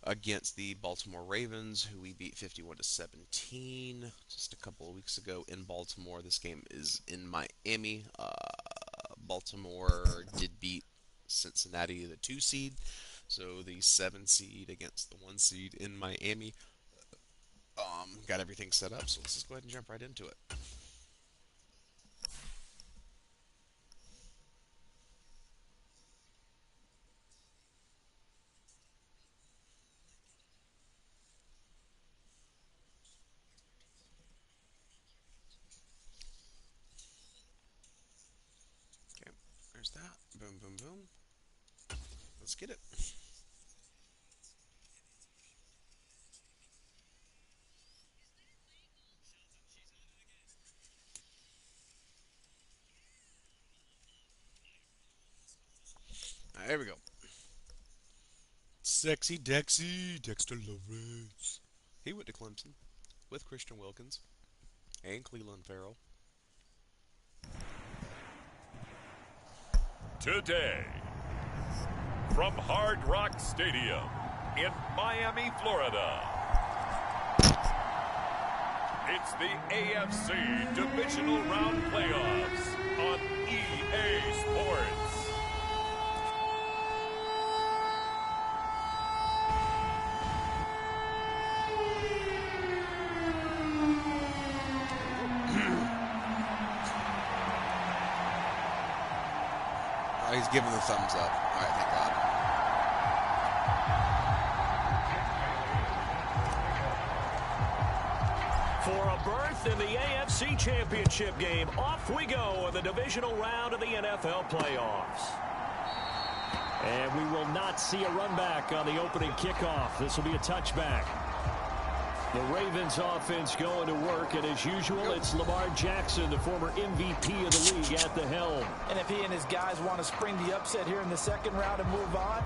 against the Baltimore Ravens, who we beat 51-17 just a couple of weeks ago in Baltimore. This game is in Miami. Baltimore did beat Cincinnati, the 2 seed, so the 7 seed against the 1 seed in Miami. Got everything set up, so let's just go ahead and jump right into it. Okay, there's that. Boom, boom, boom. Let's get it. All right, here we go. Sexy Dexy, Dexter Lawrence. He went to Clemson with Christian Wilkins and Cleveland Farrell. Today, from Hard Rock Stadium in Miami, Florida, it's the AFC Divisional Round Playoffs on EA Sports. He's giving the thumbs up. All right, thank God. For a berth in the AFC Championship game, off we go in the divisional round of the NFL playoffs. And we will not see a run back on the opening kickoff. This will be a touchback. The Ravens offense going to work, and as usual, it's Lamar Jackson, the former MVP of the league, at the helm. And if he and his guys want to spring the upset here in the second round and move on,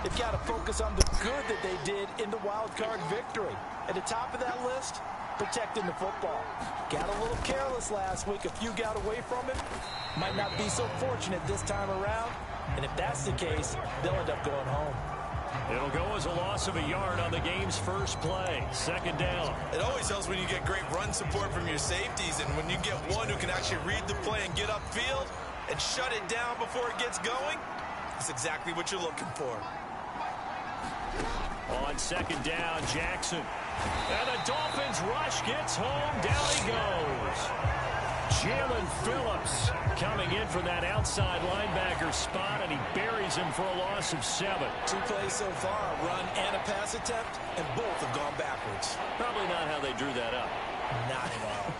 they've got to focus on the good that they did in the wild card victory. At the top of that list, protecting the football. Got a little careless last week. A few got away from it. Might not be so fortunate this time around. And if that's the case, they'll end up going home. It'll go as a loss of a yard on the game's first play. Second down. It always helps when you get great run support from your safeties, and when you get one who can actually read the play and get upfield and shut it down before it gets going, that's exactly what you're looking for. On second down, Jackson. And the Dolphins rush gets home. Down he goes. Jalen Phillips coming in for that outside linebacker spot, and he buries him for a loss of 7. 2 plays so far, a run and a pass attempt, and both have gone backwards. Probably not how they drew that up. Not at all.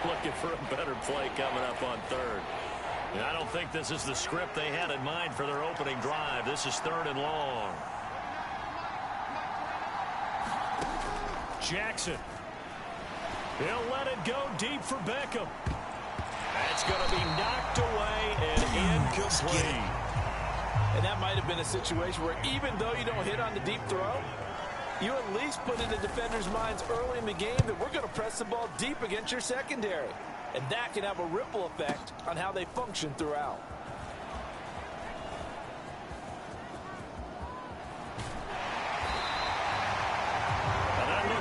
Looking for a better play coming up on third. And I don't think this is the script they had in mind for their opening drive. This is 3rd and long. Jackson. He'll let it go deep for Beckham. That's going to be knocked away and incomplete. And that might have been a situation where even though you don't hit on the deep throw, you at least put in the defenders' minds early in the game that we're going to press the ball deep against your secondary. And that can have a ripple effect on how they function throughout.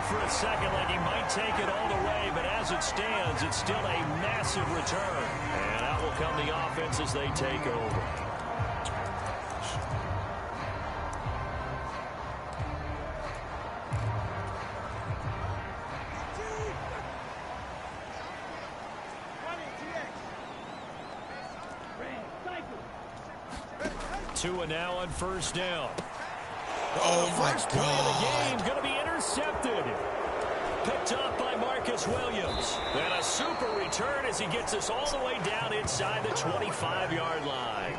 For a second like he might take it all the way, but as it stands, it's still a massive return. And out will come the offense as they take over. Tua now on first down. Oh, my First play of the God. game going to be intercepted. Picked up by Marcus Williams. And a super return as he gets us all the way down inside the 25-yard line.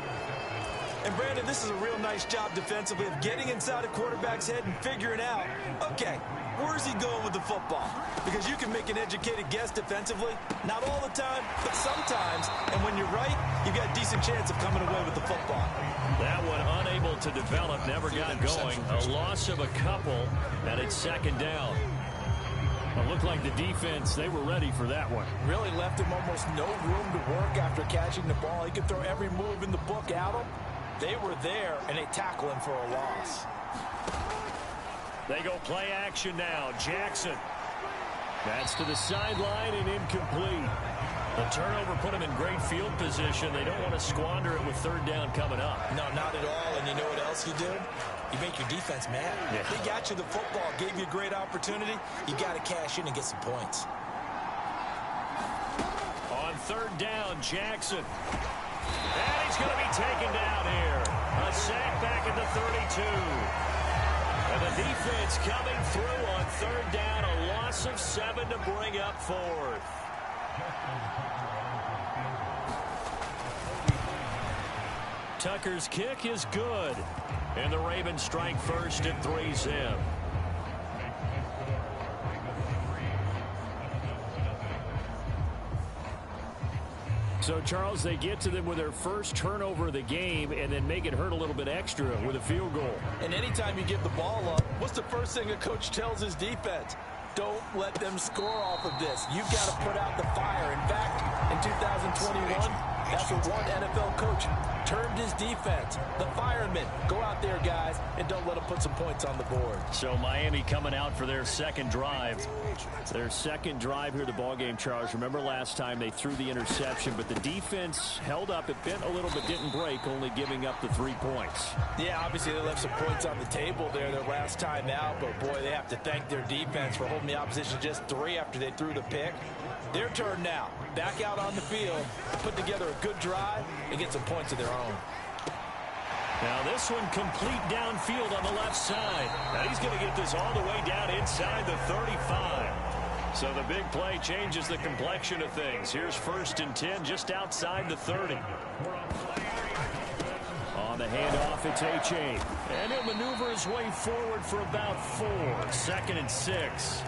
And Brandon, this is a real nice job defensively of getting inside a quarterback's head and figuring out, okay, where's he going with the football? Because you can make an educated guess defensively, not all the time, but sometimes. And when you're right, you've got a decent chance of coming away with the football. That one unable to develop, never got going. A loss of a couple, and it's second down. It looked like the defense, they were ready for that one. Really left him almost no room to work after catching the ball. He could throw every move in the book at him. They were there, and they tackle him for a loss. They go play action now. Jackson. That's to the sideline and incomplete. The turnover put them in great field position. They don't want to squander it with third down coming up. No, not at all. And you know what else you do? You make your defense mad. Yeah. They got you the football, gave you a great opportunity. You got to cash in and get some points. On third down, Jackson. And he's going to be taken down here. A sack back at the 32. And the defense coming through on third down. A loss of 7 to bring up fourth. Tucker's kick is good. And the Ravens strike first at 3-zip. So, Charles, they get to them with their first turnover of the game and then make it hurt a little bit extra with a field goal. And anytime you give the ball up, what's the first thing a coach tells his defense? Don't let them score off of this. You've got to put out the fire. In fact, in 2021, that's what one NFL coach termed his defense. The firemen. Go out there, guys, and don't let them put some points on the board. So Miami coming out for their second drive. Their second drive here at the ballgame, Charles. Remember last time they threw the interception, but the defense held up. It bent a little but didn't break, only giving up the 3 points. Yeah, obviously they left some points on the table there their last time out, but boy, they have to thank their defense for holding the opposition just 3 after they threw the pick. Their turn now. Back out on the field, put together a good drive, and get some points of their own. Now this one complete downfield on the left side. And he's going to get this all the way down inside the 35. So the big play changes the complexion of things. Here's 1st and 10 just outside the 30. On the handoff, it's H.A. And he'll maneuver his way forward for about 4. 2nd and 6.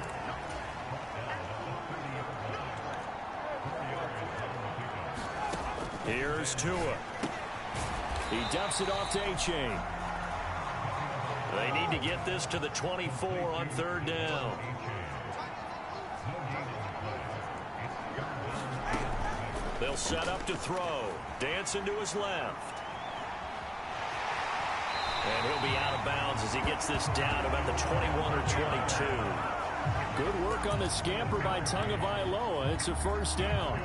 Here's Tua. He dumps it off to A-Chain. They need to get this to the 24 on third down. They'll set up to throw. Dancing to his left. And he'll be out of bounds as he gets this down about the 21 or 22. Good work on the scamper by Tagovailoa. It's a first down.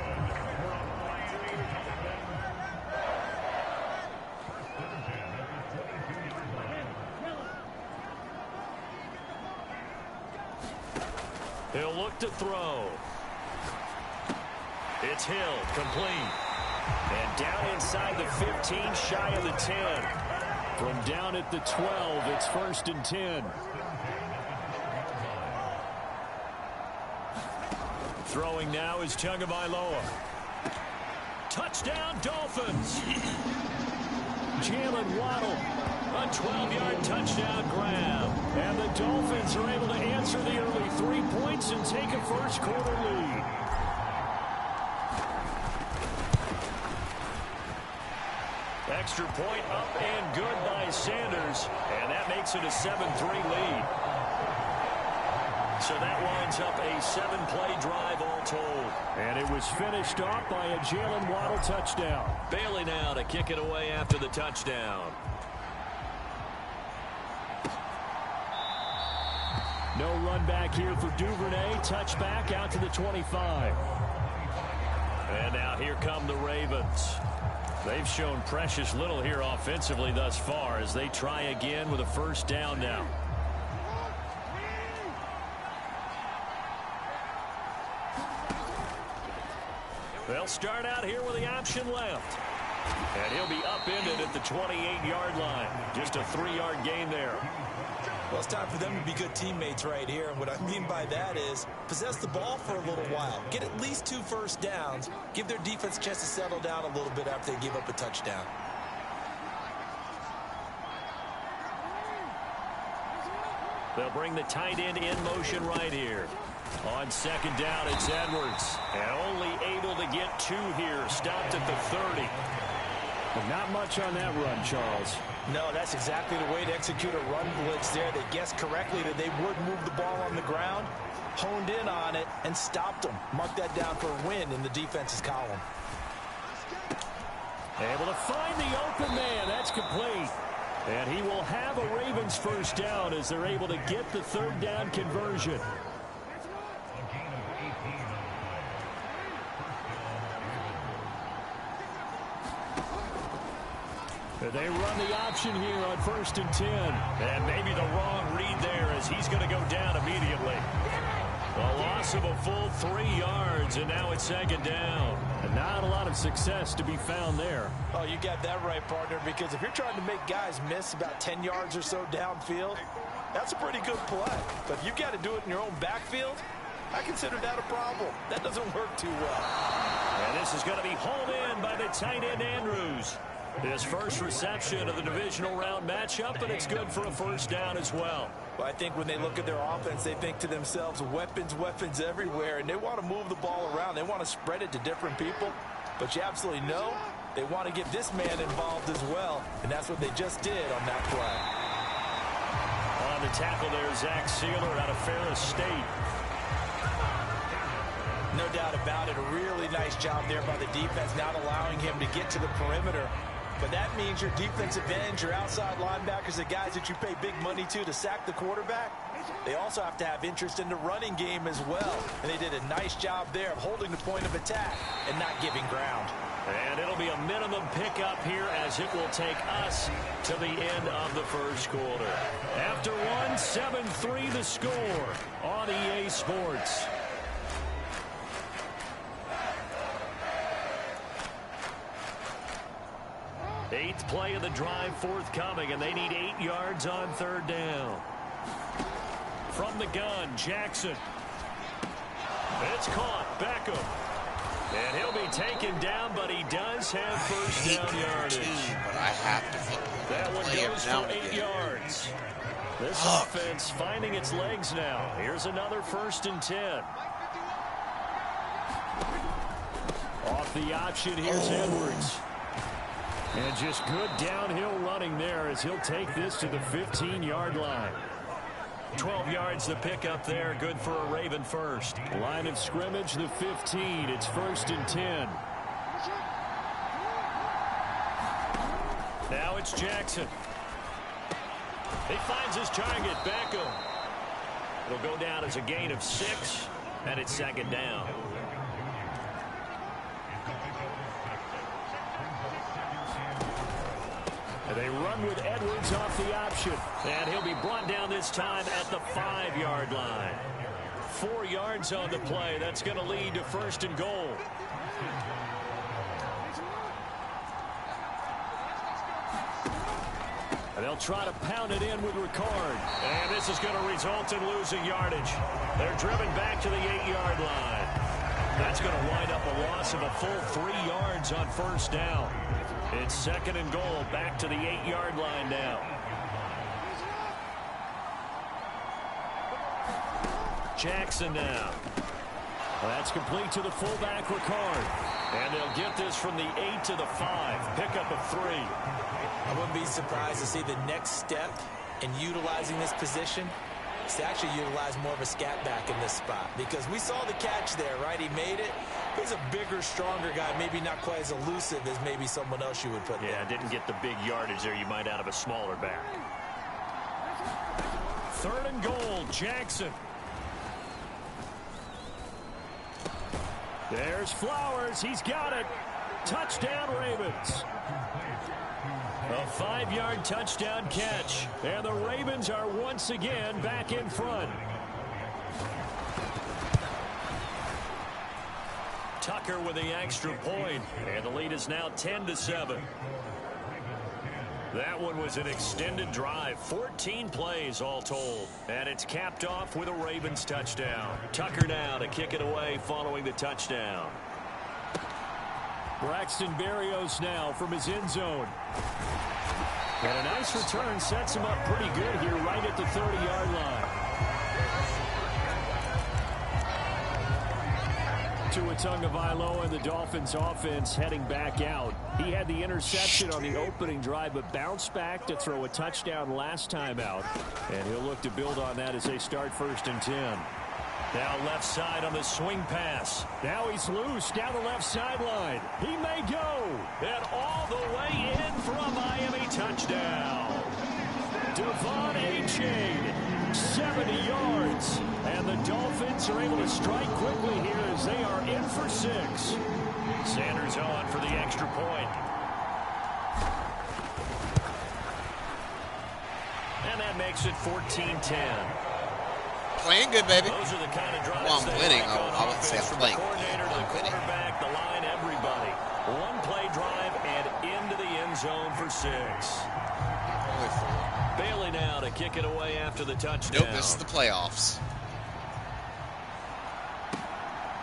He'll look to throw. It's Hill, complete. And down inside the 15, shy of the 10. From down at the 12, it's 1st and 10. Throwing now is Tagovailoa. Touchdown, Dolphins. Jalen Waddle, a 12-yard touchdown grab. And the Dolphins are able to answer the early 3 points and take a first-quarter lead. Extra point up and good by Sanders. And that makes it a 7-3 lead. So that winds up a 7-play drive all told. And it was finished off by a Jalen Waddle touchdown. Bailey now to kick it away after the touchdown. No run back here for Duvernay. Touchback out to the 25. And now here come the Ravens. They've shown precious little here offensively thus far as they try again with a first down now. They'll start out here with the option left. And he'll be upended at the 28-yard line. Just a 3-yard gain there. Well, it's time for them to be good teammates right here. And what I mean by that is possess the ball for a little while. Get at least 2 first downs. Give their defense a chance to settle down a little bit after they give up a touchdown. They'll bring the tight end in motion right here. On second down, it's Edwards. And only able to get 2 here. Stopped at the 30. But not much on that run, Charles. No, that's exactly the way to execute a run blitz there. They guessed correctly that they would move the ball on the ground, honed in on it, and stopped them. Mark that down for a win in the defense's column. Able to find the open man. That's complete. And he will have a Ravens Dolphins first down as they're able to get the third down conversion. They run the option here on 1st and 10. And maybe the wrong read there as he's going to go down immediately. A loss of a full 3 yards, and now it's 2nd down. And not a lot of success to be found there. Oh, you got that right, partner, because if you're trying to make guys miss about 10 yards or so downfield, that's a pretty good play. But if you've got to do it in your own backfield, I consider that a problem. That doesn't work too well. And this is going to be hauled in by the tight end, Andrews. His first reception of the divisional round matchup, and it's good for a first down as well. Well, I think when they look at their offense, they think to themselves, weapons, weapons everywhere, and they want to move the ball around. They want to spread it to different people. But you absolutely know they want to get this man involved as well, and that's what they just did on that play. On the tackle there, Zach Sealer out of Ferris State. No doubt about it, a really nice job there by the defense, not allowing him to get to the perimeter. But that means your defensive ends, your outside linebackers, the guys that you pay big money to sack the quarterback, they also have to have interest in the running game as well. And they did a nice job there of holding the point of attack and not giving ground. And it'll be a minimum pickup here as it will take us to the end of the first quarter. After one, 7-3 the score on EA Sports. Eighth play of the drive forthcoming, and they need 8 yards on 3rd down. From the gun, Jackson. It's caught. Beckham. And he'll be taken down, but he does have first down yardage. But I have to flip that one goes for 8 yards. This offense finding its legs now. Here's another 1st and 10. Off the option, here's Edwards. And just good downhill running there as he'll take this to the 15-yard line. 12 yards the pickup there, good for a Raven first. Line of scrimmage, the 15. It's 1st and 10. Now it's Jackson. He finds his target, Beckham. It'll go down as a gain of 6, and it's 2nd down. They run with Edwards off the option. And he'll be brought down this time at the 5-yard line. 4 yards on the play. That's going to lead to 1st and goal. And they'll try to pound it in with Ricard. And this is going to result in losing yardage. They're driven back to the 8-yard line. That's going to wind up a loss of a full 3 yards on 1st down. It's 2nd and goal, back to the 8-yard line now. Jackson now. That's complete to the fullback, Ricard. And they'll get this from the 8 to the 5. Pickup of 3. I wouldn't be surprised to see the next step in utilizing this position is to actually utilize more of a scat back in this spot. Because we saw the catch there, right? He made it. He's a bigger, stronger guy, maybe not quite as elusive as maybe someone else you would put there. Yeah, didn't get the big yardage there you might out of a smaller back. 3rd and goal, Jackson. There's Flowers. He's got it. Touchdown, Ravens. A 5-yard touchdown catch. And the Ravens are once again back in front. Tucker with the extra point, and the lead is now 10-7. That one was an extended drive, 14 plays all told, and it's capped off with a Ravens touchdown. Tucker now to kick it away following the touchdown. Braxton Berrios now from his end zone. And a nice return sets him up pretty good here right at the 30-yard line. Tua Tagovailoa and the Dolphins offense heading back out. He had the interception on the opening drive, but bounced back to throw a touchdown last time out. And he'll look to build on that as they start 1st and 10. Now left side on the swing pass. Now he's loose down the left sideline. He may go. And all the way in for a Miami touchdown. Devon A-Chain, 70 yards. And the Dolphins are able to strike quickly here as they are in for 6. Sanders on for the extra point. And that makes it 14-10. Playing good, baby. Those are the kind of drives Well, I'm winning. like on I wouldn't say I'm offense, from playing the coordinator good. to the I'm winning. quarterback, the line, everybody. One play drive and into the end zone for 6. Only 4. Bailey now to kick it away after the touchdown. Nope, this is the playoffs.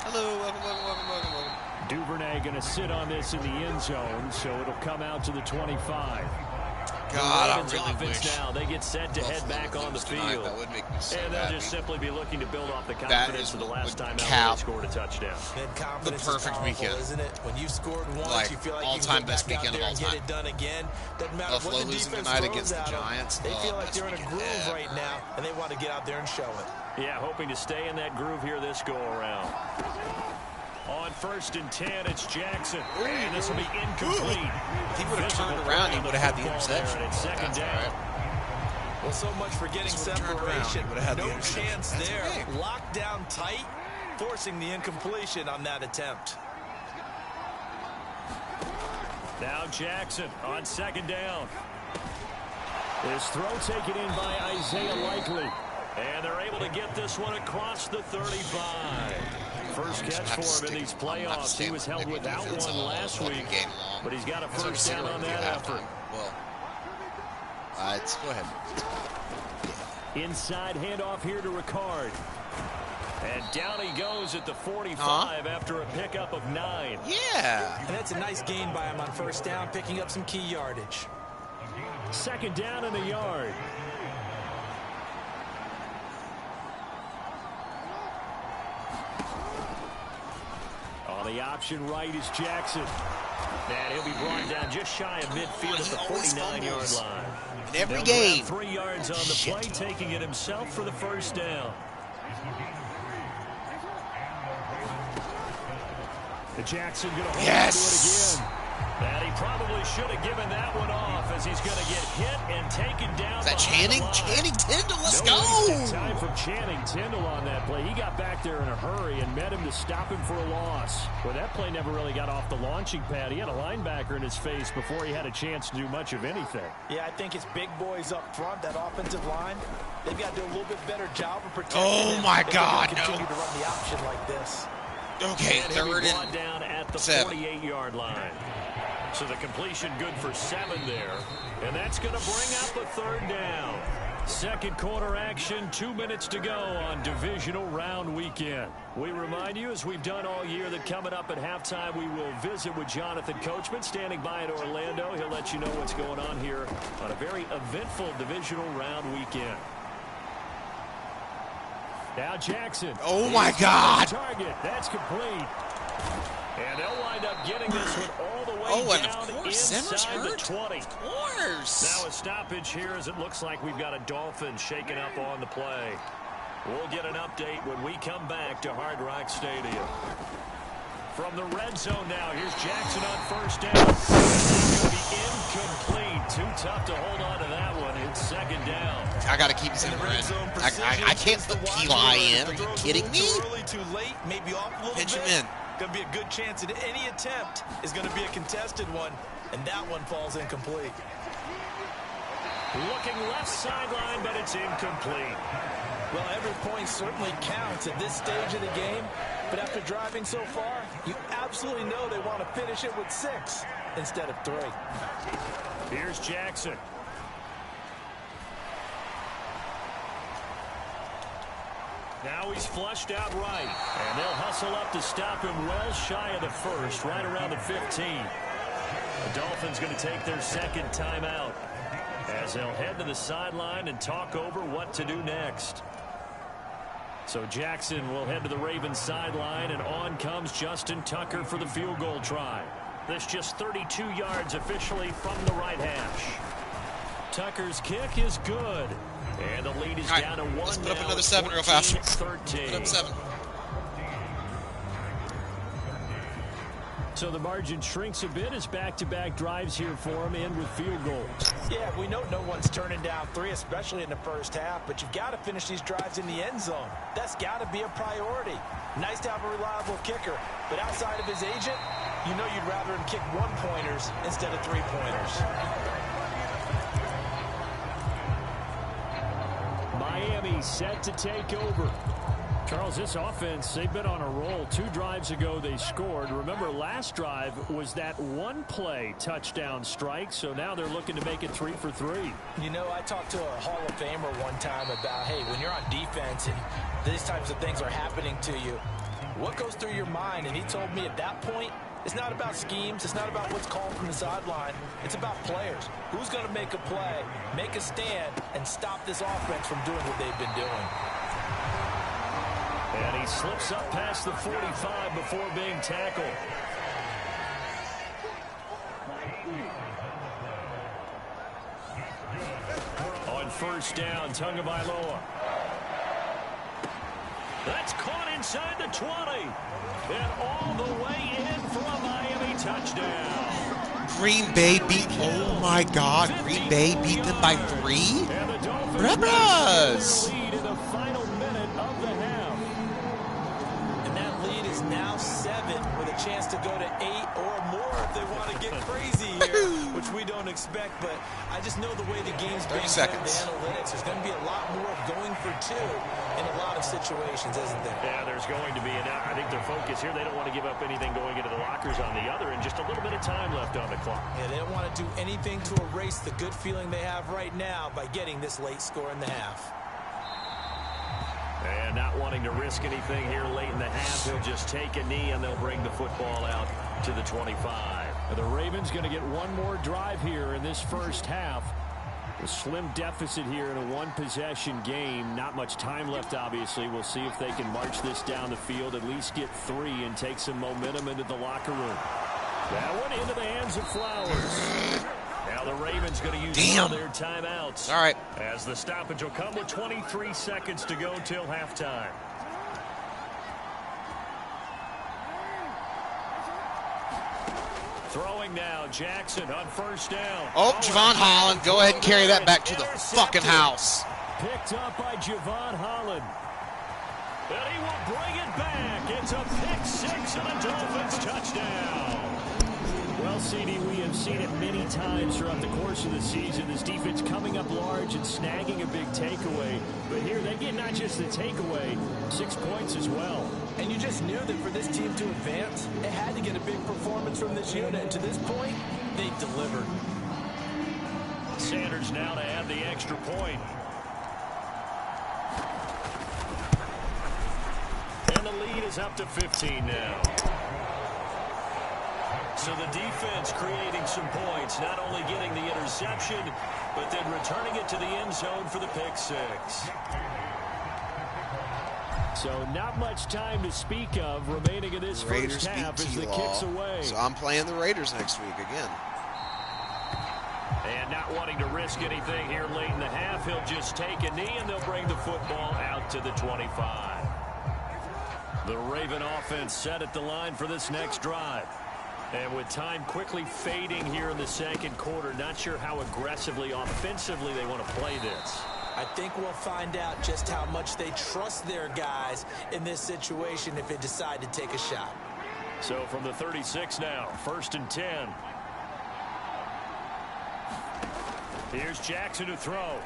Hello, welcome. Duvernay going to sit on this in the end zone, so it'll come out to the 25. God, I Ravens really offense wish now, they get set to head back on the field. That would make me so And they'll happy. just simply be looking to build off the That confidence is of the last would time out cap they scored a touchdown. And confidence the perfect is powerful, weekend. isn't it? When you scored once, Like, you feel like you all-time can go best back out weekend of there all and get time. it done again. Doesn't matter Buffalo what the losing defense tonight throws against the at them. Giants. They feel like Best they're in a weekend groove ever. right now, and they want to get out there and show it. Yeah, hoping to stay in that groove here this go-around. On 1st and 10, it's Jackson. And this will be incomplete. If he would have turned around, he would have had the interception. And it's second That's down. all right. Well, so much for getting Just would've turned around, separation. he would've had the No interception. chance That's there. okay. Locked down tight, forcing the incompletion on that attempt. Now Jackson on 2nd down. His throw taken in by Isaiah Likely. And they're able to get this one across the 35. First catch for him in these playoffs. He was held without one last week, but he's got a first down on that effort. Well, let's go ahead. Inside handoff here to Ricard. And down he goes at the 45 after a pickup of 9. Yeah. And that's a nice gain by him on first down, picking up some key yardage. 2nd down in the yard. On the option right is Jackson. And he'll be brought down just shy of midfield at the 49-yard line. In every They'll game. grab 3 yards on the play, taking it himself for the first down. The Jackson going to hold on to it again. And he probably should have given that one off as he's going to get hit and taken down. Is that Channing? Channing Tindall, let's go! Time from Channing Tindall on that play. He got back there in a hurry and met him to stop him for a loss. Well, that play never really got off the launching pad. He had a linebacker in his face before he had a chance to do much of anything. Yeah, I think it's big boys up front, that offensive line. They've got to do a little bit better job of protecting Oh, him my if they're God, gonna continue no. to run the option like this. Okay, And he'll be 3rd brought down at the 7. 48-yard line. So the completion good for 7 there. And that's going to bring up a 3rd down. Second quarter action, 2 minutes to go on Divisional Round Weekend. We remind you, as we've done all year, that coming up at halftime, we will visit with Jonathan Coachman, standing by in Orlando. He'll let you know what's going on here on a very eventful Divisional Round Weekend. Now Jackson. Oh, my God. Target. That's complete. And they'll wind up getting this one all the way Oh, and down of course, Zimmer's inside the hurt. 20. Of course. Now a stoppage here as it looks like we've got a Dolphin shaken up on the play. We'll get an update when we come back to Hard Rock Stadium. From the red zone now, here's Jackson on first down. It's going to be incomplete. Too tough to hold on to that one. It's 2nd down. I got to keep Zimmer in. I can't put Eli in. Are you kidding me? Too early, too late, maybe off a little Pinch bit. him in. Going to be a good chance that any attempt is going to be a contested one, and that one falls incomplete. Looking left sideline, but it's incomplete. Well, every point certainly counts at this stage of the game, but after driving so far, you absolutely know they want to finish it with 6 instead of 3. Here's Jackson. Now he's flushed out right, and they'll hustle up to stop him well shy of the first, right around the 15. The Dolphins going to take their 2nd timeout as they'll head to the sideline and talk over what to do next. So Jackson will head to the Ravens sideline, and on comes Justin Tucker for the field goal try. This just 32 yards officially from the right hash. Tucker's kick is good. And the lead is down to 1 let's put up now. another 7 real fast. 13. Put up 7. So the margin shrinks a bit as back-to-back drives here for him and with field goals. Yeah, we know no one's turning down 3, especially in the first half, but you've got to finish these drives in the end zone. That's got to be a priority. Nice to have a reliable kicker, but outside of his agent, you know you'd rather him kick 1-pointers instead of 3-pointers. Miami set to take over. Charles, this offense, they've been on a roll. 2 drives ago, they scored. Remember, last drive was that one-play touchdown strike, so now they're looking to make it 3 for 3. You know, I talked to a Hall of Famer one time about, hey, when you're on defense and these types of things are happening to you, what goes through your mind? And he told me at that point, it's not about schemes. It's not about what's called from the sideline. It's about players. Who's going to make a play, make a stand, and stop this offense from doing what they've been doing? And he slips up past the 45 before being tackled. On first down, Tagovailoa. That's caught inside the 20. And all the way in for a Miami touchdown. Green Bay beat, oh my God, Green Bay beat them by 3? And the Dolphins Bras! lead in the final minute of the half. And that lead is now 7 with a chance to go to 8 or more if they want to get crazy here, which we don't expect. But I just know the way the game's being played, the analytics, there's going to be a lot more of going for 2 in a lot of situations, isn't there? Yeah, there's going to be. And I think their focus here, they don't want to give up anything going into the lockers on the other, and just a little bit of time left on the clock. Yeah, they don't want to do anything to erase the good feeling they have right now by getting this late score in the half. And not wanting to risk anything here late in the half, he'll just take a knee and they'll bring the football out to the 25. The Ravens going to get one more drive here in this first half. A slim deficit here in a one-possession game. Not much time left, obviously. We'll see if they can march this down the field, at least get 3 and take some momentum into the locker room. That one into the hands of Flowers. Now the Ravens going to use all their timeouts. All right. As the stoppage will come with 23 seconds to go till halftime. Throwing now, Jackson on first down. Oh, Javon Holland, go ahead and carry that back to the fucking house. Picked up by Javon Holland. And he will bring it back. It's a pick 6 and a Dolphins touchdown. Well, CD, we have seen it many times throughout the course of the season. This defense coming up large and snagging a big takeaway. But here they get not just the takeaway, 6 points as well. And you just knew that for this team to advance, it had to get a big performance from this unit. And to this point, they've delivered. Sanders now to add the extra point. And the lead is up to 15 now. So the defense creating some points, not only getting the interception, but then returning it to the end zone for the pick 6. So not much time to speak of remaining in this first half as the kicks away. So I'm playing the Raiders next week again. And not wanting to risk anything here late in the half, he'll just take a knee and they'll bring the football out to the 25. The Raven offense set at the line for this next drive. And with time quickly fading here in the second quarter, not sure how aggressively, offensively they want to play this. I think we'll find out just how much they trust their guys in this situation if they decide to take a shot. So from the 36 now, 1st and 10. Here's Jackson to throw.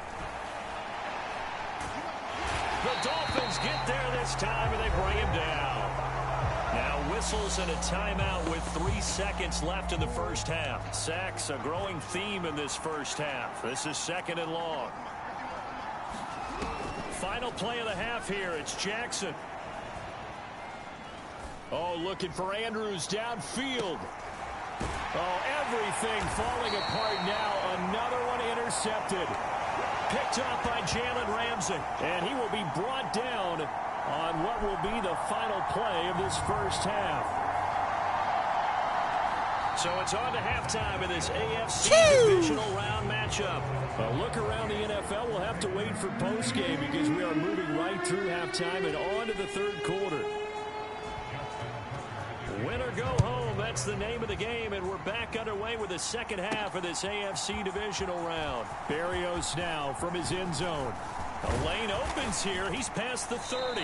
The Dolphins get there this time and they bring him down. Now whistles and a timeout with 3 seconds left in the first half. Sacks, a growing theme in this first half. This is 2nd and long. Final play of the half here. It's Jackson. Oh, looking for Andrews downfield. Oh, everything falling apart now. Another one intercepted. Picked up by Jalen Ramsey. And he will be brought down on what will be the final play of this first half. So it's on to halftime in this AFC Divisional round matchup. A look around the NFL, we'll have to wait for postgame because we are moving right through halftime and on to the third quarter. Win or go home, that's the name of the game, and we're back underway with the second half of this AFC divisional round. Barrios now from his end zone. The lane opens here. He's past the 30.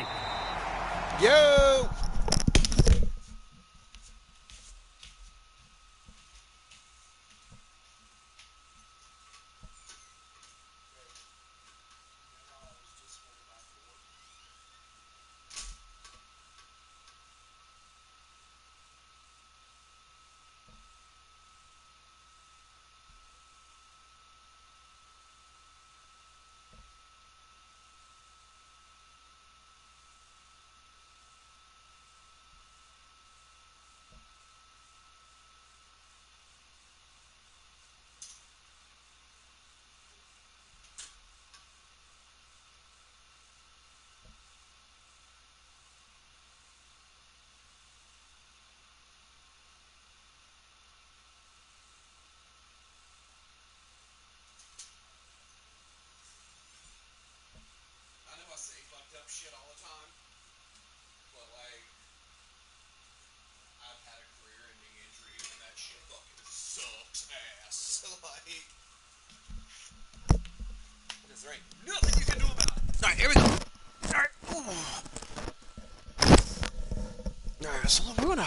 Yo! Shit all the time, but like I've had a career-ending injury and that shit fucking sucks ass. Like, because there ain't nothing you can do about it. All right, here we go. All right, so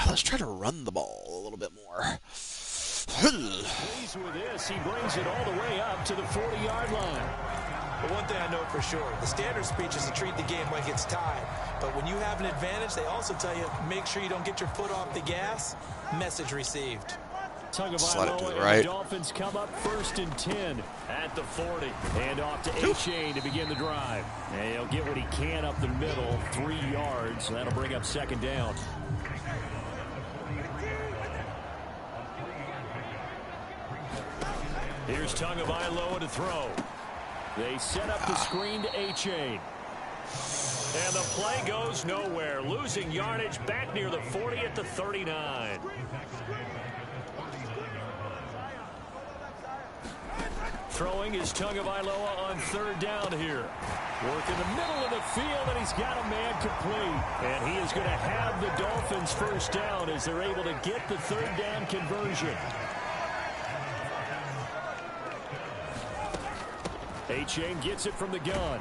let's try to run the ball a little bit more. Pleased with this, he brings it all the way up to the 40-yard line. But one thing I know for sure, the standard speech is to treat the game like it's tied. But when you have an advantage, they also tell you, make sure you don't get your foot off the gas. Message received. Slide it to the And right. the Dolphins come up 1st and 10 at the 40. And off to A-Chain to begin the drive. And he'll get what he can up the middle, 3 yards. That'll bring up 2nd down. Here's Tagovailoa to throw. They set up the screen to A-Chain. And the play goes nowhere. Losing yardage back near the 40 at the 39. Throwing is Tagovailoa on 3rd down here. Work in the middle of the field, and he's got a man complete. And he is going to have the Dolphins 1st down as they're able to get the 3rd down conversion. A-Chain gets it from the gun.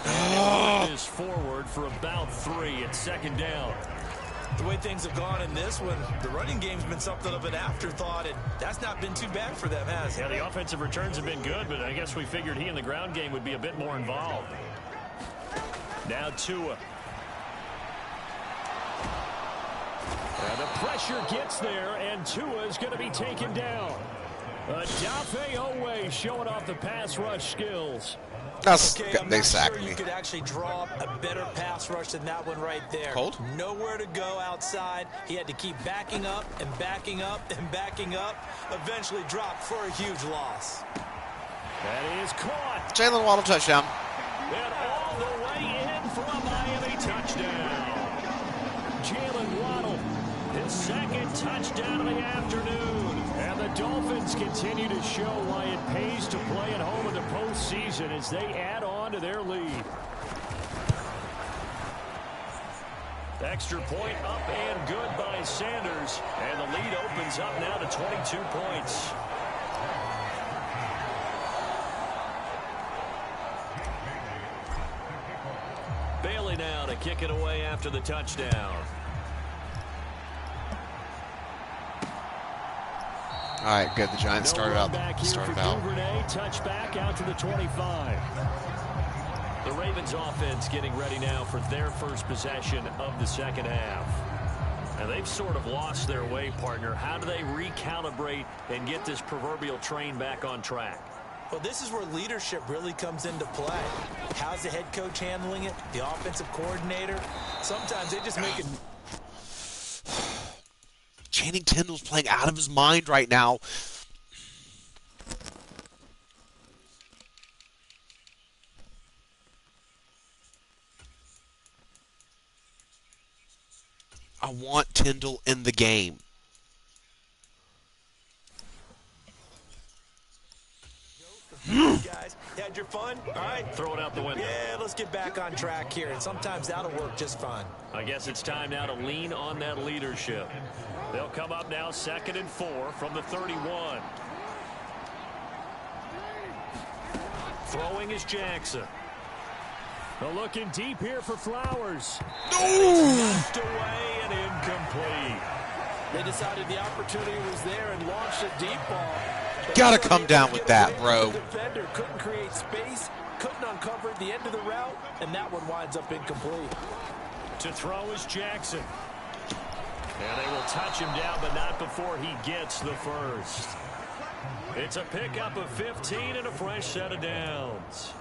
And is forward for about 3 at 2nd down. The way things have gone in this one, the running game's been something of an afterthought, and that's not been too bad for them, has it? Yeah, the offensive returns have been good, but I guess we figured he in the ground game would be a bit more involved. Now Tua. And the pressure gets there, and Tua is going to be taken down. Dafe Owe showing off the pass rush skills. They sacked sure me. You could actually draw up a better pass rush than that one right there. Cold? Nowhere to go outside. He had to keep backing up and backing up and backing up. Eventually dropped for a huge loss. That is caught. Jalen Waddle touchdown. And all the way in for a Miami touchdown. Jalen Waddle, his 2nd touchdown of the afternoon. And the Dolphins continue to show why it pays to play at home in the postseason as they add on to their lead. Extra point up and good by Sanders. And the lead opens up now to 22 points. Bailey now to kick it away after the touchdown. All right, good. The Giants started out. Duvernay, touchback out to the 25. The Ravens offense getting ready now for their first possession of the second half. And they've sort of lost their way, partner. How do they recalibrate and get this proverbial train back on track? Well, this is where leadership really comes into play. How's the head coach handling it? The offensive coordinator? Sometimes they just make it. Channing Tindall's playing out of his mind right now. I want Tindall in the game. Guys, had your fun one. All right. Throw it out the window. Yeah, let's get back on track here, and sometimes that'll work just fine. I guess it's time now to lean on that leadership. They'll come up now 2nd and 4 from the 31. Throwing is Jackson. They're looking deep here for Flowers. Knocked away and incomplete. They decided the opportunity was there and launched a deep ball. Gotta come down with that, bro. The defender couldn't create space, couldn't uncover the end of the route, and that one winds up incomplete. To throw is Jackson. And they will touch him down, but not before he gets the first. It's a pickup of 15 and a fresh set of downs.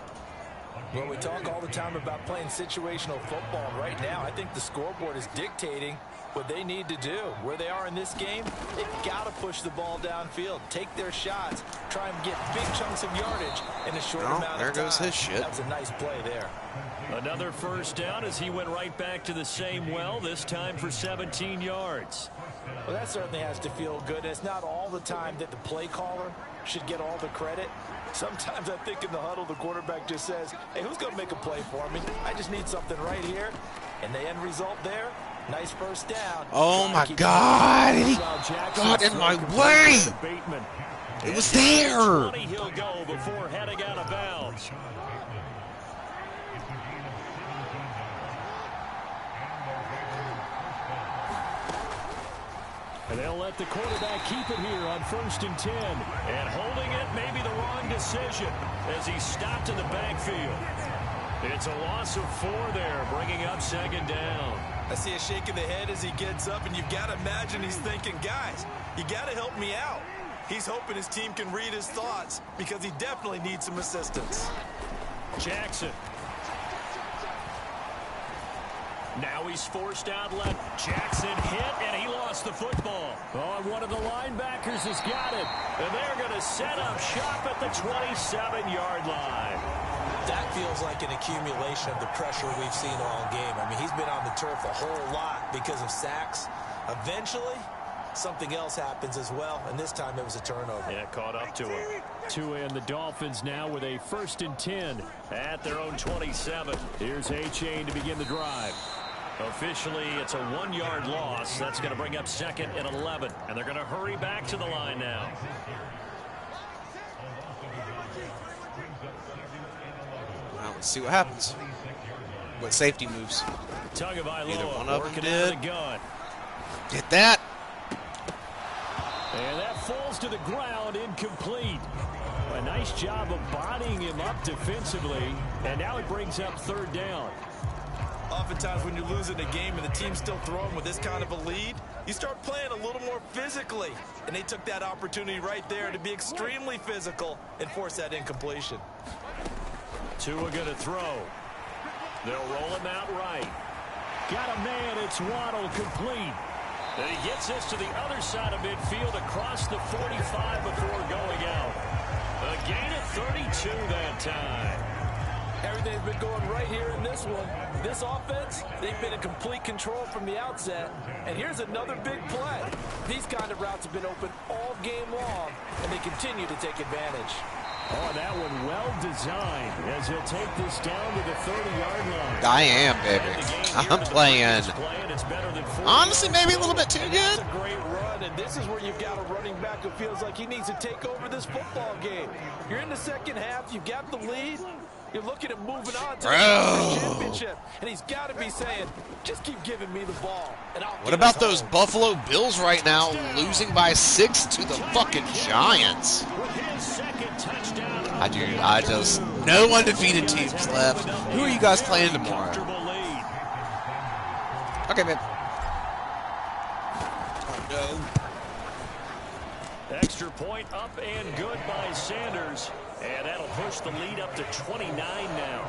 Well, we talk all the time about playing situational football. Right now, I think the scoreboard is dictating what they need to do. Where they are in this game, they've got to push the ball downfield, take their shots, try and get big chunks of yardage in a short amount of time. There goes his shit. That was a nice play there. Another first down as he went right back to the same well, this time for 17 yards. Well, that certainly has to feel good. It's not all the time that the play caller should get all the credit. Sometimes I think in the huddle, the quarterback just says, hey, who's going to make a play for me? I just need something right here. And the end result there, nice first down. Oh, my God. He got in my way. It was there. He'll go before heading out of bounds. And they'll let the quarterback keep it here on 1st and 10. And holding it may be the wrong decision as he's stopped in the backfield. It's a loss of 4 there, bringing up 2nd down. I see a shake of the head as he gets up, and you've got to imagine he's thinking, guys, you got to help me out. He's hoping his team can read his thoughts because he definitely needs some assistance. Jackson. Now he's forced out left. Jackson hit, and he lost the football. Oh, one of the linebackers has got it. And they're going to set up shop at the 27-yard line. That feels like an accumulation of the pressure we've seen all game. I mean, he's been on the turf a whole lot because of sacks. Eventually, something else happens as well, and this time it was a turnover. Yeah, caught up to him. And the Dolphins now with a 1st and 10 at their own 27. Here's A-Chain to begin the drive. Officially, it's a 1-yard loss. That's going to bring up 2nd and 11. And they're going to hurry back to the line now. Well, let's see what happens. What safety moves? Either one of them did. Get that. And that falls to the ground, incomplete. A nice job of bodying him up defensively. And now it brings up 3rd down. Oftentimes when you're losing a game and the team's still throwing with this kind of a lead, you start playing a little more physically. And they took that opportunity right there to be extremely physical and force that incompletion. Tua going to throw. They'll roll him out right. Got a man, it's Waddle, complete. And he gets this to the other side of midfield across the 45 before going out. A gain of 32 that time. Everything's been going right here in this one. This offense, they've been in complete control from the outset. And here's another big play. These kind of routes have been open all game long, and they continue to take advantage. Oh, that one well designed as he'll take this down to the 30-yard line. I am, baby. I'm playing. Honestly, maybe a little bit too good. That's a great run, and this is where you've got a running back who feels like he needs to take over this football game. You're in the second half. You've got the lead. You're looking at moving on to the championship, and he's got to be saying, just keep giving me the ball. And what about those Buffalo Bills right now losing by 6 to the fucking Giants? I just, no undefeated teams left. Who are you guys playing tomorrow? Okay, man. Oh, no. Extra point up and good by Sanders. And that'll push the lead up to 29 now.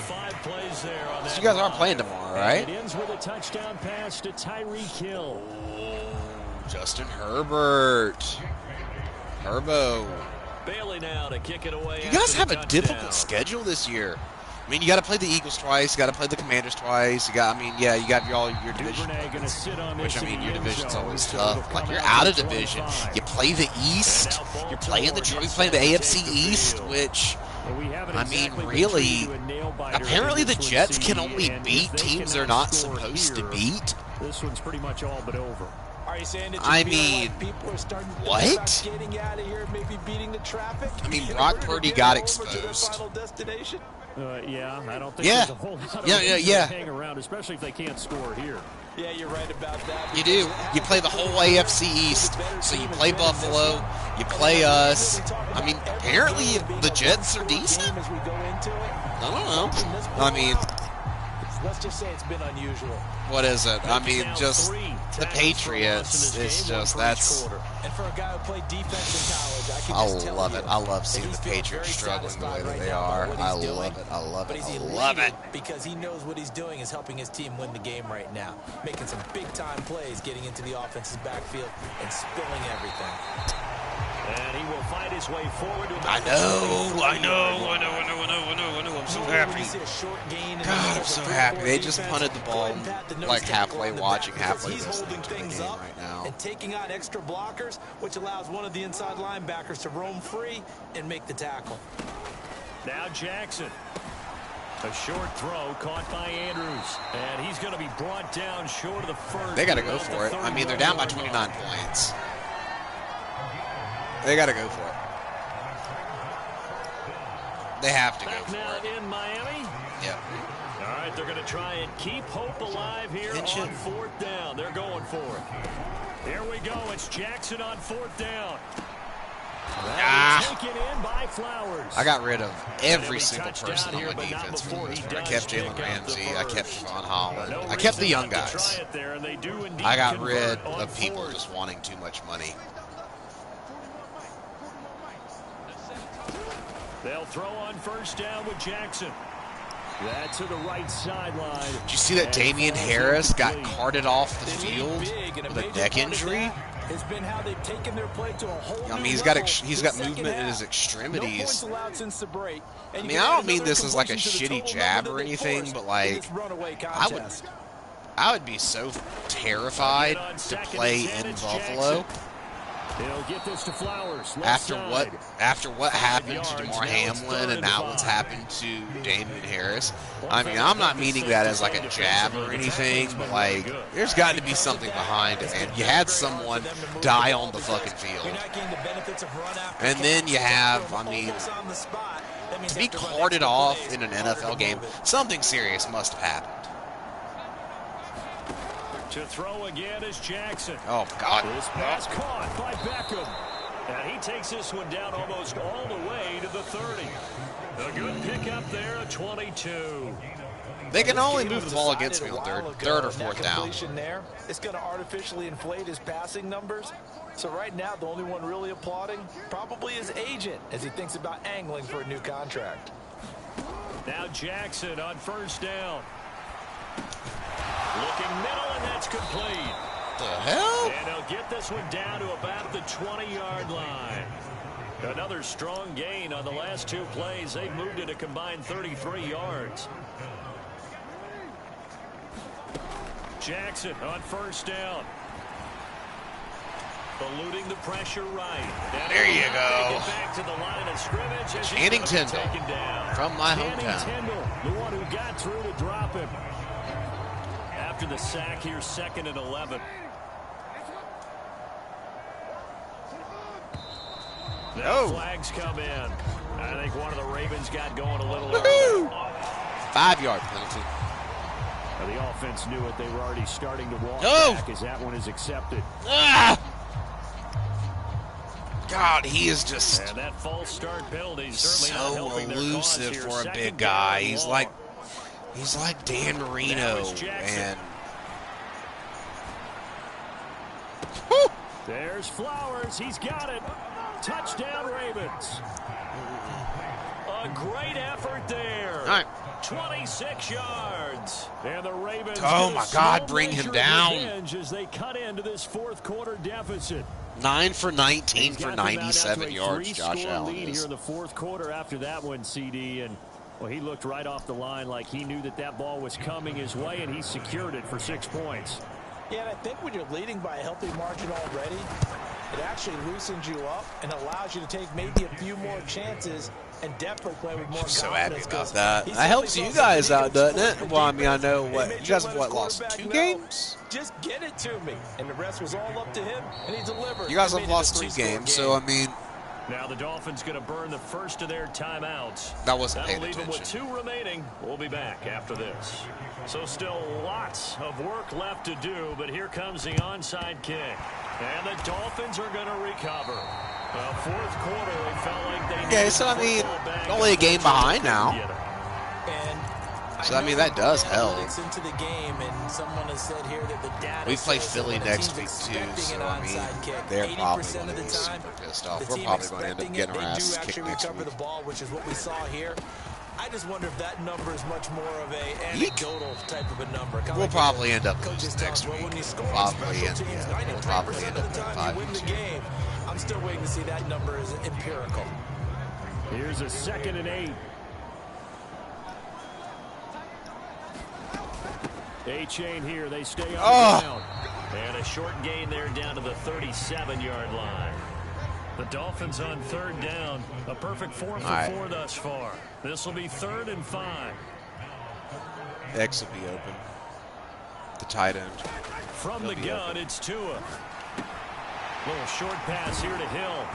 5 plays there on that. So you guys aren't playing tomorrow, right? It ends with a touchdown pass to Tyreek Hill. Oh, Justin Herbert. Herbo. Bailey now to kick it away. You guys have a difficult schedule this year. I mean, you got to play the Eagles twice. You got to play the Commanders twice. You got, I mean, yeah, you got all your division. Which, I mean, your division's always tough. Like, you're out of division. You play the East. You're playing the AFC East, which, I mean, really, apparently the Jets can only beat teams they're not supposed to beat. This one's pretty much all but over. Are you saying that I mean, people are starting to what? think about getting out of here, maybe beating the traffic? I mean, Brock Purdy got exposed. Final destination? Yeah, I don't think there's a whole lot of hang around, especially if they can't score here. Yeah, you're right about that. You do. You play the whole AFC East. So you play Buffalo. You play us. I mean, apparently the Jets are decent. I don't know. I mean, let's just say it's been unusual. What is it? I mean, just the Patriots. It's just, that's... And for a guy who played defense in college, I can just tell love you it. I love seeing the Patriots struggling the way that they are. I love it. I love it. I love it. Because he knows what he's doing is helping his team win the game right now. Making some big-time plays, getting into the offense's backfield, and spilling everything. And he will fight his way forward. I know. I'm so happy. God, I'm so happy. They just punted the ball like halfway watching halfway listening to the game right now. And taking on extra blockers, which allows one of the inside linebackers to roam free and make the tackle. Now Jackson. A short throw caught by Andrews. And he's going to be brought down short of the first. They got to go for it. I mean, they're down by 29 points. They got to go for it. They have to go for it. In Miami. Yep. All right, they're going to try and keep hope alive here on fourth down. They're going for it. Here we go. It's Jackson on fourth down. Taken in by Flowers. I got rid of every single person on my defense for the most part. I kept Jalen Ramsey. I kept Javon Holland. I kept the young guys. I got rid of people just wanting too much money. They'll throw on first down with Jackson. That's to the right sideline. Did you see that Damian Harris got carted off the field with a neck injury? Has been how they've taken their play to a whole I mean, he's got movement in his extremities. I mean, I don't mean this as like a shitty jab or anything, but like, I would be so terrified to play in Buffalo. They'll get this to Flowers. After what happened to DeMar Hamlin and now what's happened to Damian Harris. I mean, I'm not meaning that as like a jab or anything, but like, there's got to be something behind it, man. You had someone die on the fucking field. And then you have, I mean, to be carted off in an NFL game, something serious must have happened. To throw again is Jackson. Oh, God. This pass caught by Beckham. And he takes this one down almost all the way to the 30. A good pickup there at 22. They can only move the ball against me on third or fourth down. It's going to artificially inflate his passing numbers. So right now, the only one really applauding probably his agent as he thinks about angling for a new contract. Now Jackson on first down. Looking middle, and that's complete. The hell? And they'll get this one down to about the 20-yard line. Another strong gain on the last two plays. They've moved it a combined 33 yards. Jackson on first down. Eluding the pressure right. There you go. Get back to the line of scrimmage. Channing Tindall from my hometown. Tindall, the one who got through to drop him. After the sack here, 2nd and 11. Now flags come in. I think one of the Ravens got going a little early. 5-yard penalty. Now the offense knew it. They were already starting to walk back as that one is accepted. God, he is just and that false start penalty so elusive for a big guy. He's like Dan Marino, and there's Flowers. He's got it. Touchdown, Ravens. A great effort there. All right. 26 yards. And the Ravens. Oh my God, bring him down. As they cut into this fourth quarter deficit. 9 for 19 for 97 yards. Josh Allen lead here in the fourth quarter after that one, CD, and Well, he looked right off the line like he knew that that ball was coming his way, and he secured it for 6 points. Yeah, and I think when you're leading by a healthy margin already, it actually loosens you up and allows you to take maybe a few more chances and definitely play with more confidence. So happy about that. That helps you guys out, doesn't it? Well, I mean, I know what you guys have lost 2 games. Just get it to me, and the rest was all up to him, and he delivered. You guys have lost 2 games, so I mean. Now the Dolphins going to burn the first of their timeouts. That wasn't That'll paid leave them with attention. 2 remaining. We'll be back after this. So still lots of work left to do, but here comes the onside kick. And the Dolphins are going to recover. Fourth quarter, they felt like they Okay, so I mean, only a game behind now. And So I mean, that does help. Into the game, and someone has said here that the data We play says Philly that when a next team's week too, expecting so an I mean, onside kick, they're probably 80% going to of the be time, super pissed off. the We're team probably going to end up expecting getting it, our they do ass actually kicked next recover week. the ball, which is what we saw here. I just wonder if that number is much more of a Yeek. anecdotal type of a number. We'll probably end up losing Coaches next talk, well, week. when you score We'll on probably special end, teams, yeah, we'll probably 93% end of up the with time you win the 5-2. game. I'm still waiting to see that number is empirical. Here's a 2nd and 8. A-chain here. They stay on the ground. And a short gain there down to the 37-yard line. The Dolphins on 3rd down. A perfect 4 for 4 thus far. This will be 3rd and 5. X will be open. The tight end. From He'll the be gun, open. it's Tua. Little short pass here to Hill.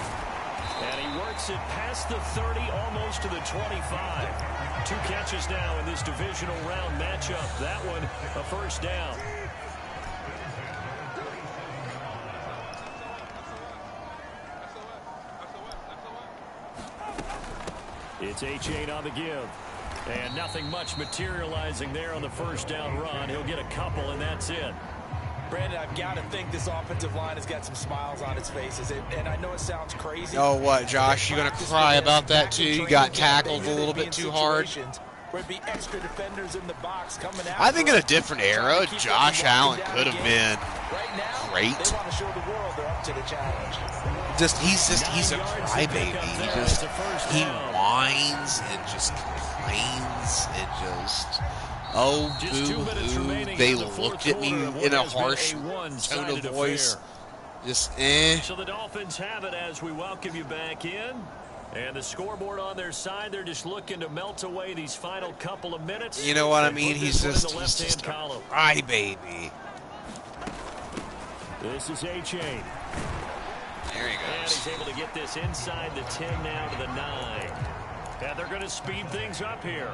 And he works it past the 30, almost to the 25. 2 catches now in this divisional round matchup. That one, a first down. It's A-chain on the give. And nothing much materializing there on the first down run. He'll get a couple, and that's it. Brandon, I've got to think this offensive line has got some smiles on its faces. And I know it sounds crazy. Oh, what, Josh? You going to cry about that, too? You got tackled a little bit too hard? Where it'd be extra defenders in the box coming out. I think in a different era, Josh Allen could have been right now, great. They want to show the world they're up to the challenge. He's a crybaby. He whines and just complains and just, oh, boo-hoo. They looked at me in a harsh tone of voice. Just, So the Dolphins have it as we welcome you back in. And the scoreboard on their side, they're just looking to melt away these final couple of minutes. You know what I mean? He's just a crybaby. This is A-chain. There he And goes. he's able to get this inside the 10 now to the 9. And they're going to speed things up here.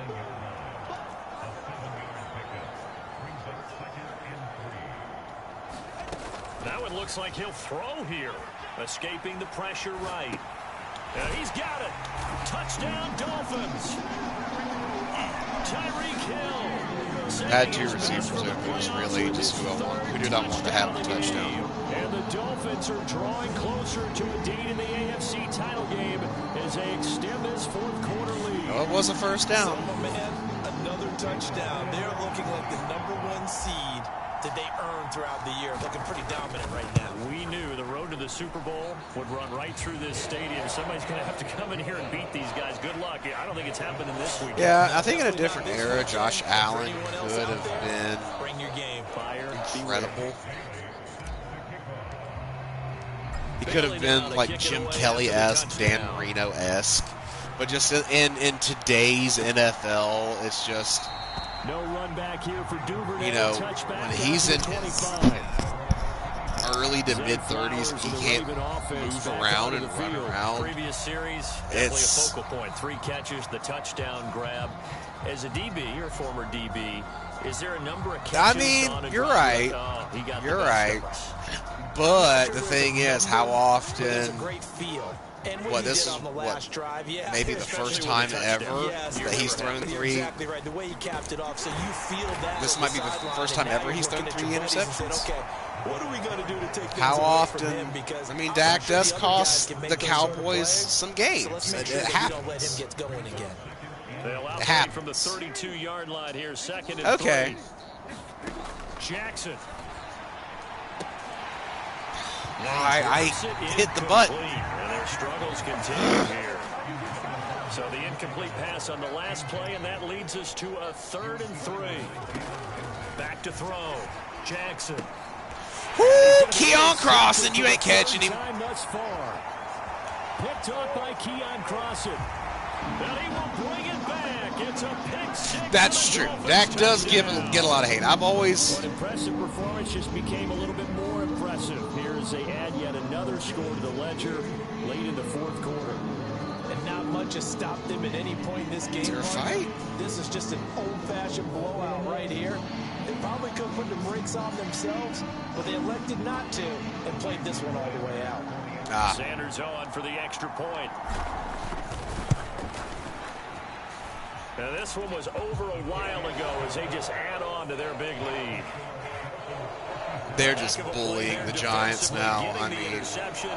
That one looks like he'll throw here. Escaping the pressure right. And he's got it. Touchdown, Dolphins. Tyreek Hill. Had 2 receivers open. It was really just who did I want to have the touchdown. And the Dolphins are drawing closer to a date in the AFC title game as they extend this 4th quarter lead. Oh, it was a first down. Oh, man, another touchdown. They're looking like the #1 seed that they earned throughout the year. Looking pretty dominant right now. We knew the road to the Super Bowl would run right through this stadium. Somebody's going to have to come in here and beat these guys. Good luck. I don't think it's happening this week. Yeah, I think in a different era, Josh Allen could have been Bring your game. Fire. incredible. He could have been like Jim Kelly-esque, Dan Marino-esque. But just in today's NFL, it's just, No run back here for Duvernay. you know, Touchback when he's in down to his 25. early to mid-30s, he can't move around and run around. Previous series, definitely a focal point. 3 catches, the touchdown grab. As a DB, or former DB, is there a number of catches? I mean, you're right. You're right. But the thing is, how often, what, this is what, maybe the first time ever that he's thrown 3, this might be the first time ever he's thrown 3 interceptions. What are we going to do to take How often, I mean, Dak does cost the Cowboys some games. It happens. They'll It happens. from the 32-yard line here, 2nd and 3. Okay. Jackson. I hit the button. And their struggles continue here. So the incomplete pass on the last play, and that leads us to a 3rd and 3. Back to throw. Jackson. Woo! Keon Crossen, you ain't catching him. Time thus far. Picked up by Keon Crossen. And he will bring it back. It's a pick six. That's true. Dak does get a lot of hate. I've always... An impressive performance just became a little bit more impressive. Here's they add yet another score to the ledger late in the 4th quarter. And not much has stopped them at any point in this game. Is there a fight? This is just an old-fashioned blowout right here. They probably could put the brakes on themselves, but they elected not to and played this one all the way out. Sanders on for the extra point. Now this one was over a while ago as they just add on to their big lead. They're just bullying the Giants now. I mean, interception,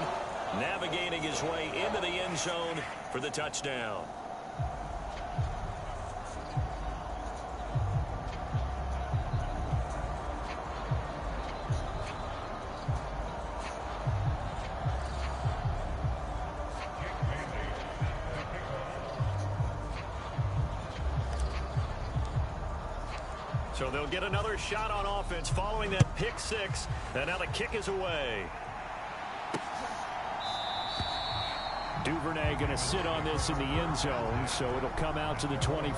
navigating his way into the end zone for the touchdown. So they'll get another shot on offense following that pick six. And now the kick is away. Duvernay going to sit on this in the end zone, so it'll come out to the 25.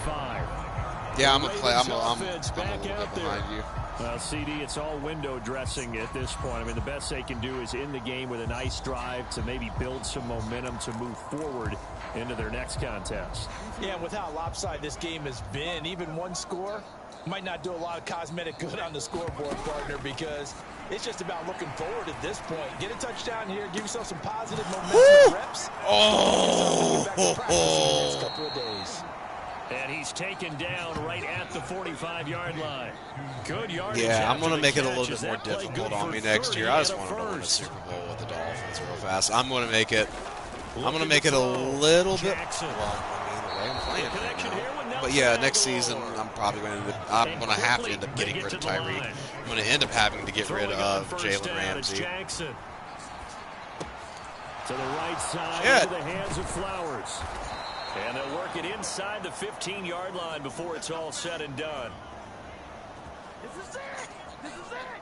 Yeah, I'm a little bit behind you. Well, CD, it's all window dressing at this point. I mean, the best they can do is end the game with a nice drive to maybe build some momentum to move forward into their next contest. Yeah, with how lopsided this game has been, even one score might not do a lot of cosmetic good on the scoreboard, partner, because it's just about looking forward at this point. Get a touchdown here, give yourself some positive momentum reps. Oh! Next couple of days. And he's taken down right at the 45-yard line. Good yardage. Yeah, I'm going to make it a little bit more difficult on me next year. I just want to win a Super Bowl with the Dolphins real fast. I'm going to make it a little bit. Well, I mean, the way I'm playing right now. But yeah, next season I'm probably going to have to end up getting rid of Tyreek. I'm going to end up having to get rid of Jalen Ramsey. To the right side, into the hands of Flowers. And they'll work it inside the 15-yard line before it's all said and done. This is it! This is it!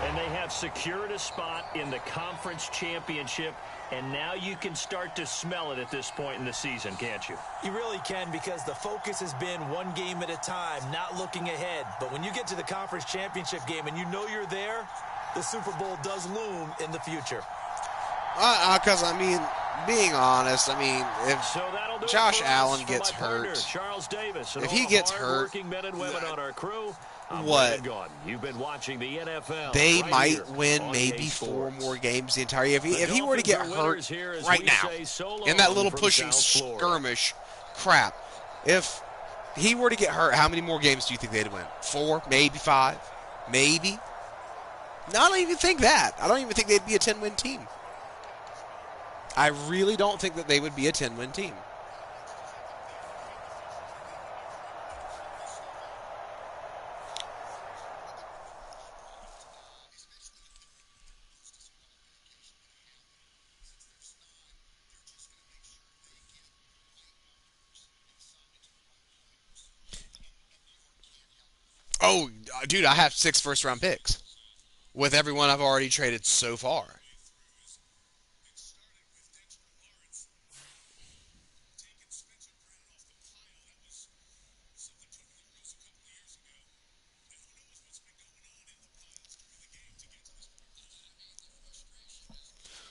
And they have secured a spot in the conference championship, and now you can start to smell it at this point in the season, can't you? You really can, because the focus has been one game at a time, not looking ahead. But when you get to the conference championship game and you know you're there, the Super Bowl does loom in the future. Because, I mean, being honest, I mean, if Josh Allen gets hurt, if he gets hurt, what? You've been watching the NFL. They might win maybe 4 more games the entire year. If he were to get hurt right now, in that little pushing skirmish crap, if he were to get hurt, how many more games do you think they'd win? 4? Maybe 5? Maybe? No, I don't even think that. I don't even think they'd be a 10-win team. I really don't think that they would be a 10-win team. Oh, dude, I have 6 first-round picks with everyone I've already traded so far.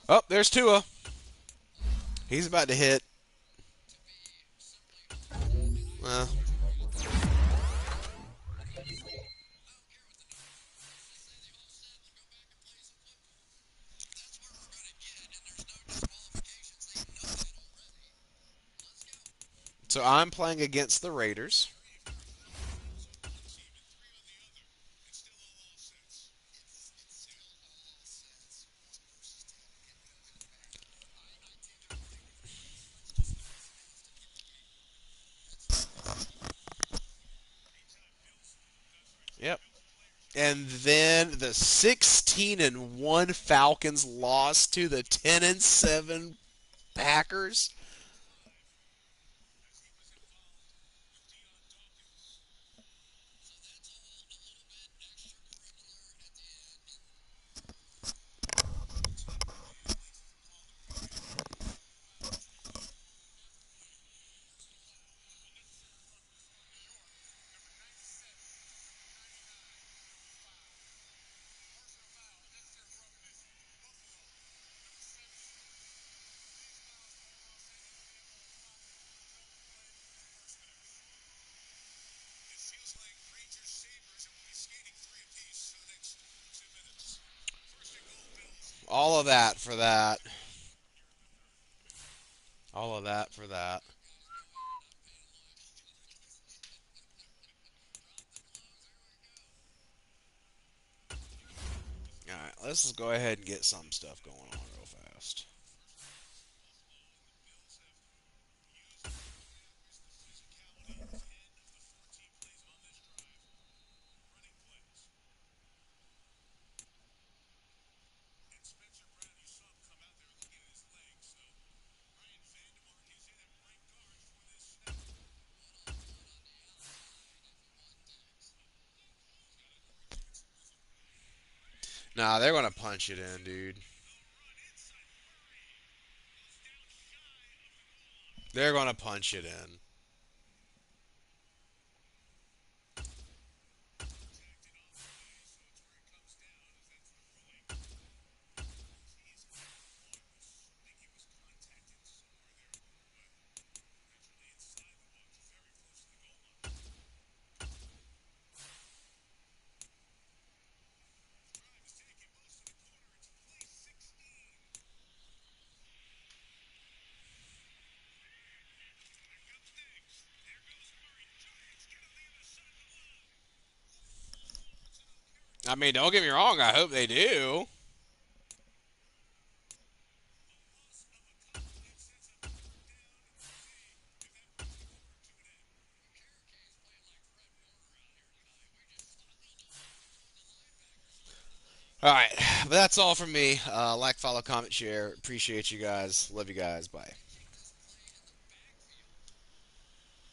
Oh, there's Tua. He's about to hit. Well. So I'm playing against the Raiders. Yep. And then the 16-1 Falcons lost to the 10-7 Packers. All of that for that. All of that for that. Alright, let's just go ahead and get some stuff going on real fast. Nah, they're going to punch it in, dude. They're going to punch it in. I mean, don't get me wrong. I hope they do. All right, but that's all from me. Like, follow, comment, share. Appreciate you guys. Love you guys. Bye.